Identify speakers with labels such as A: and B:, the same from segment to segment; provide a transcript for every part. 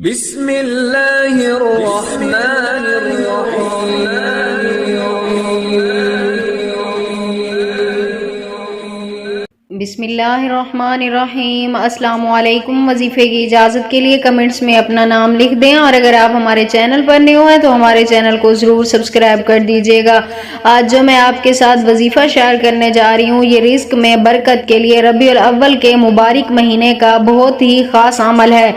A: بسم اللہ الرحمن الرحیم
B: بسم اللہ الرحمن الرحیم۔ السلام علیکم۔ وظیفے کی اجازت کے لیے کمنٹس میں اپنا نام لکھ دیں، اور اگر آپ ہمارے چینل پر نئے ہیں تو ہمارے چینل کو ضرور سبسکرائب کر دیجیے گا۔ آج جو میں آپ کے ساتھ وظیفہ شیئر کرنے جا رہی ہوں، یہ رزق میں برکت کے لیے ربیع الاول کے مبارک مہینے کا بہت ہی خاص عمل ہے۔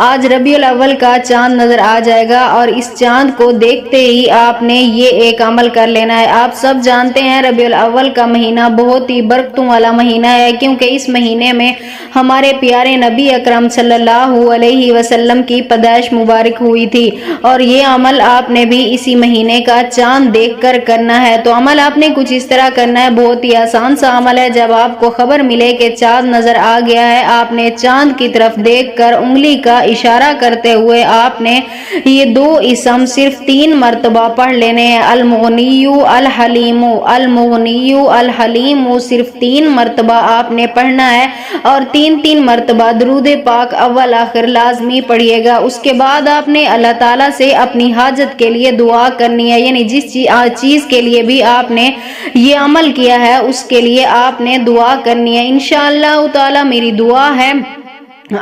B: آج ربیع الاول کا چاند نظر آ جائے گا، اور اس چاند کو دیکھتے ہی آپ نے یہ ایک عمل کر لینا ہے۔ آپ سب جانتے ہیں ربیع الاول کا مہینہ بہت ہی برکتوں والا مہینہ ہے، کیونکہ اس مہینے میں ہمارے پیارے نبی اکرم صلی اللہ علیہ وسلم کی پیدائش مبارک ہوئی تھی، اور یہ عمل آپ نے بھی اسی مہینے کا چاند دیکھ کر کرنا ہے۔ تو عمل آپ نے کچھ اس طرح کرنا ہے، بہت ہی آسان سا عمل ہے۔ جب آپ کو خبر ملے کہ چاند نظر آ گیا ہے، آپ نے چاند کی طرف دیکھ کر انگلی کا اشارہ کرتے ہوئے آپ نے یہ دو اسم صرف 3 مرتبہ پڑھ لینے ہیں، المغنی الحلیم، المغنی الحلیم، صرف 3 مرتبہ آپ نے پڑھنا ہے، اور 3 مرتبہ درود پاک اول آخر لازمی پڑھیے گا۔ اس کے بعد آپ نے اللہ تعالیٰ سے اپنی حاجت کے لیے دعا کرنی ہے، یعنی جس چیز کے لیے بھی آپ نے یہ عمل کیا ہے اس کے لیے آپ نے دعا کرنی ہے۔ انشاءاللہ تعالیٰ میری دعا ہے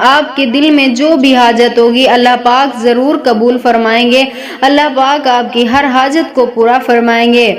B: آپ کے دل میں جو بھی حاجت ہوگی اللہ پاک ضرور قبول فرمائیں گے، اللہ پاک آپ کی ہر حاجت کو پورا فرمائیں گے۔